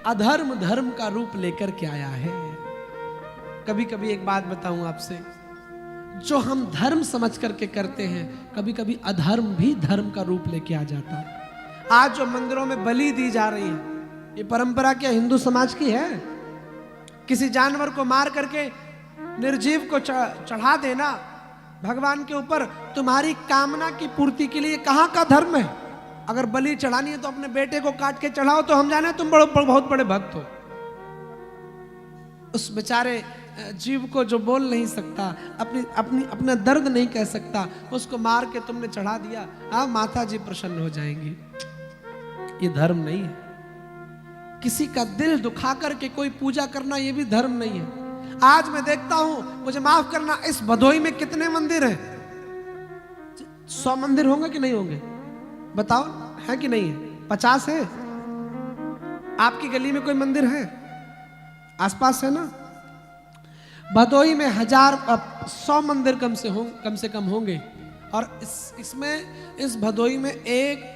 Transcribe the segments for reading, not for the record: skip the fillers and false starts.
अधर्म धर्म का रूप लेकर के आया है। कभी कभी एक बात बताऊं आपसे, जो हम धर्म समझ करके करते हैं, कभी कभी अधर्म भी धर्म का रूप लेके आ जाता है। आज जो मंदिरों में बलि दी जा रही है, ये परंपरा क्या हिंदू समाज की है? किसी जानवर को मार करके निर्जीव को चढ़ा देना भगवान के ऊपर तुम्हारी कामना की पूर्ति के लिए कहां का धर्म है? अगर बलि चढ़ानी है तो अपने बेटे को काट के चढ़ाओ, तो हम जाने तुम बहुत बड़े भक्त हो। उस बेचारे जीव को जो बोल नहीं सकता, अपना दर्द नहीं कह सकता, उसको मार के तुमने चढ़ा दिया, हाँ माता जी प्रसन्न हो जाएंगी। ये धर्म नहीं है। किसी का दिल दुखा करके कोई पूजा करना, ये भी धर्म नहीं है। आज मैं देखता हूं, मुझे माफ करना, इस भदोई में कितने मंदिर हैं? 100 मंदिर होंगे कि नहीं होंगे? बताओ, है कि नहीं है? 50 है? आपकी गली में कोई मंदिर है? आसपास है ना? भदोई में 100 मंदिर कम से कम होंगे। और इसमें इस भदोई में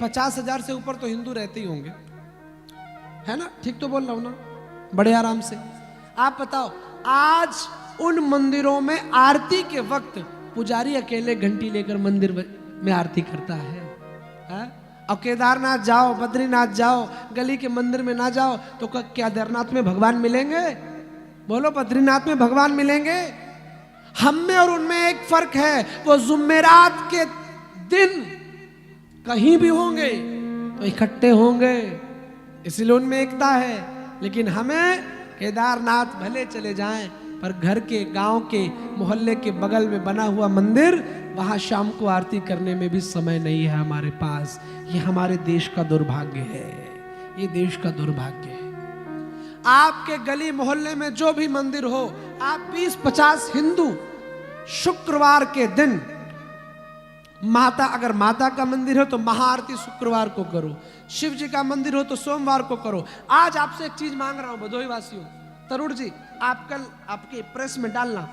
50,000 से ऊपर तो हिंदू रहते ही होंगे, है ना? ठीक तो बोल रहा हूं ना? बड़े आराम से। आप बताओ, आज उन मंदिरों में आरती के वक्त पुजारी अकेले घंटी लेकर मंदिर में आरती करता है, और केदारनाथ जाओ, बद्रीनाथ जाओ, गली के मंदिर में ना जाओ तो क्या केदारनाथ में भगवान मिलेंगे? बोलो, बद्रीनाथ में भगवान मिलेंगे? हम में और उनमें एक फर्क है, वो जुम्मेरात के दिन कहीं भी होंगे तो इकट्ठे होंगे, इसलिए उनमें एकता है। लेकिन हमें केदारनाथ भले चले जाएं, पर घर के, गांव के, मोहल्ले के बगल में बना हुआ मंदिर, वहां शाम को आरती करने में भी समय नहीं है हमारे पास। ये हमारे देश का दुर्भाग्य है, ये देश का दुर्भाग्य है। आपके गली मोहल्ले में जो भी मंदिर हो, आप 20-50 हिंदू शुक्रवार के दिन अगर माता का मंदिर हो तो महाआरती शुक्रवार को करो, शिव जी का मंदिर हो तो सोमवार को करो। आज आपसे एक चीज मांग रहा हूं भदोई वासियों, तरुण जी आप कल आपके प्रेस में डालना,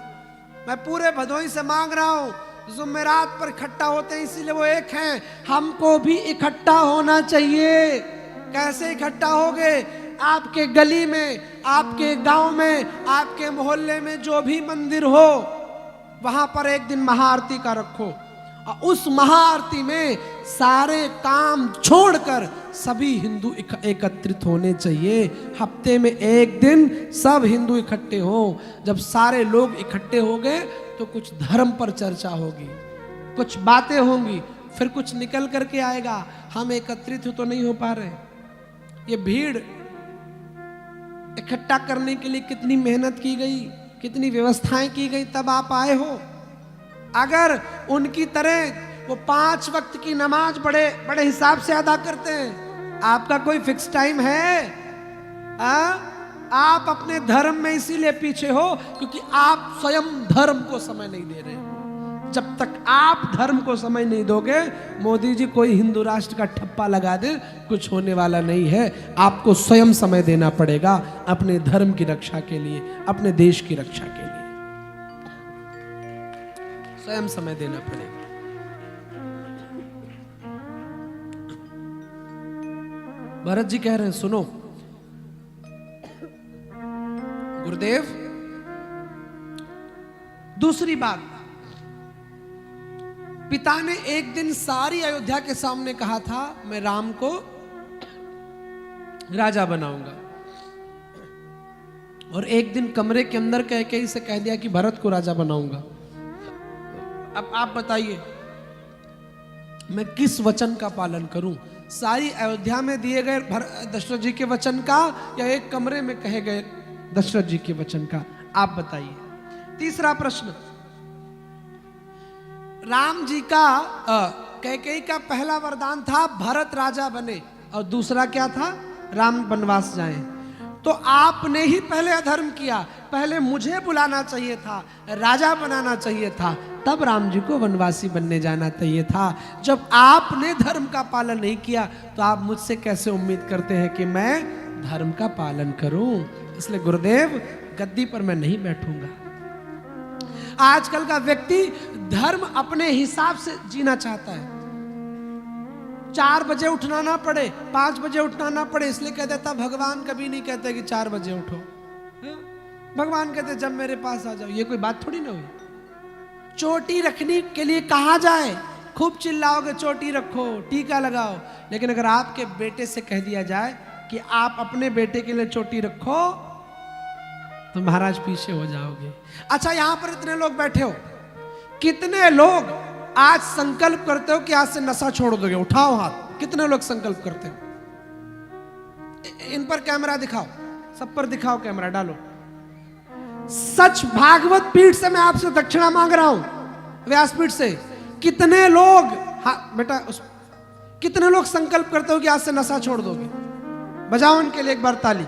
मैं पूरे भदोई से मांग रहा हूं, जुमेरात पर इकट्ठा होते हैं इसीलिए वो एक हैं, हमको भी इकट्ठा होना चाहिए। कैसे इकट्ठा होगे? आपके गली में, आपके गांव में, आपके मोहल्ले में जो भी मंदिर हो, वहां पर एक दिन महाआरती का रखो, और उस महाआरती में सारे काम छोड़कर सभी हिंदू एकत्रित होने चाहिए। हफ्ते में एक दिन सब हिंदू इकट्ठे हो। जब सारे लोग इकट्ठे हो गए तो कुछ धर्म पर चर्चा होगी, कुछ बातें होंगी, फिर कुछ निकल करके आएगा। हम एकत्रित तो नहीं हो पा रहे। ये भीड़ इकट्ठा करने के लिए कितनी मेहनत की गई, कितनी व्यवस्थाएं की गई, तब आप आए हो। अगर उनकी तरह वो 5 वक्त की नमाज बड़े बड़े हिसाब से अदा करते हैं, आपका कोई फिक्स टाइम है? आप अपने धर्म में इसीलिए पीछे हो क्योंकि आप स्वयं धर्म को समय नहीं दे रहे। जब तक आप धर्म को समय नहीं दोगे, मोदी जी कोई हिंदू राष्ट्र का ठप्पा लगा दे, कुछ होने वाला नहीं है। आपको स्वयं समय देना पड़ेगा अपने धर्म की रक्षा के लिए, अपने देश की रक्षा के लिए स्वयं समय देना पड़ेगा। भरत जी कह रहे हैं, सुनो गुरुदेव, दूसरी बात, पिता ने एक दिन सारी अयोध्या के सामने कहा था, मैं राम को राजा बनाऊंगा, और एक दिन कमरे के अंदर कैकेयी से कह दिया कि भरत को राजा बनाऊंगा। अब आप बताइए, मैं किस वचन का पालन करूं? सारी अयोध्या में दिए गए दशरथ जी के वचन का, या एक कमरे में कहे गए दशरथ जी के वचन का? आप बताइए। तीसरा प्रश्न, राम जी का कैकेयी का पहला वरदान था भरत राजा बने, और दूसरा क्या था? राम वनवास जाएं। तो आपने ही पहले अधर्म किया। पहले मुझे बुलाना चाहिए था, राजा बनाना चाहिए था, तब राम जी को वनवासी बनने जाना चाहिए था। जब आपने धर्म का पालन नहीं किया तो आप मुझसे कैसे उम्मीद करते हैं कि मैं धर्म का पालन करूं? इसलिए गुरुदेव, गद्दी पर मैं नहीं बैठूंगा। आजकल का व्यक्ति धर्म अपने हिसाब से जीना चाहता है। 4 बजे उठना ना पड़े, 5 बजे उठना ना पड़े, इसलिए कह देता भगवान कभी नहीं कहते कि 4 बजे उठो। भगवान कहते जब मेरे पास आ जाओ। ये कोई बात थोड़ी ना हुई। चोटी रखने के लिए कहा जाए, खूब चिल्लाओगे चोटी रखो, टीका लगाओ, लेकिन अगर आपके बेटे से कह दिया जाए कि आप अपने बेटे के लिए चोटी रखो, तो महाराज पीछे हो जाओगे। अच्छा, यहां पर इतने लोग बैठे हो, कितने लोग आज संकल्प करते हो कि आज से नशा छोड़ दोगे? उठाओ हाथ। कितने लोग संकल्प करते हो? इन पर कैमरा दिखाओ, सब पर दिखाओ, कैमरा डालो। सच भागवत पीठ से मैं आपसे दक्षिणा मांग रहा हूं, व्यासपीठ से। कितने लोग, हाँ बेटा, कितने लोग संकल्प करते हो कि आज से नशा छोड़ दोगे? बजाओ उनके लिए एक बार ताली।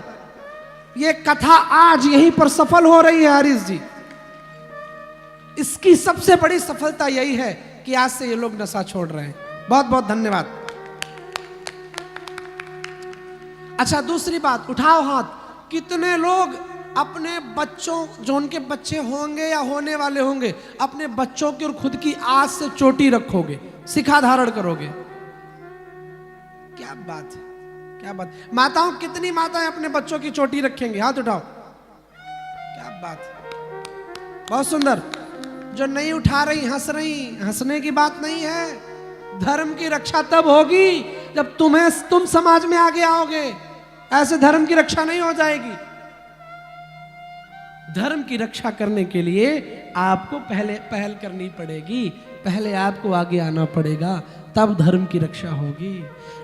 ये कथा आज यहीं पर सफल हो रही है हरीश जी। इसकी सबसे बड़ी सफलता यही है कि आज से ये लोग नशा छोड़ रहे हैं। बहुत बहुत धन्यवाद। अच्छा, दूसरी बात, उठाओ हाथ। कितने लोग अपने बच्चों, जो उनके बच्चे होंगे या होने वाले होंगे, अपने बच्चों की और खुद की आज से चोटी रखोगे, शिखा धारण करोगे? क्या बात है, क्या बात। माताओं, कितनी माताएं अपने बच्चों की चोटी रखेंगे? हाथ उठाओ। क्या बात है, बहुत सुंदर। जो नहीं उठा रही, हंस रही, हंसने की बात नहीं है। धर्म की रक्षा तब होगी जब तुम समाज में आगे आओगे। ऐसे धर्म की रक्षा नहीं हो जाएगी। धर्म की रक्षा करने के लिए आपको पहले पहल करनी पड़ेगी, पहले आपको आगे आना पड़ेगा, तब धर्म की रक्षा होगी।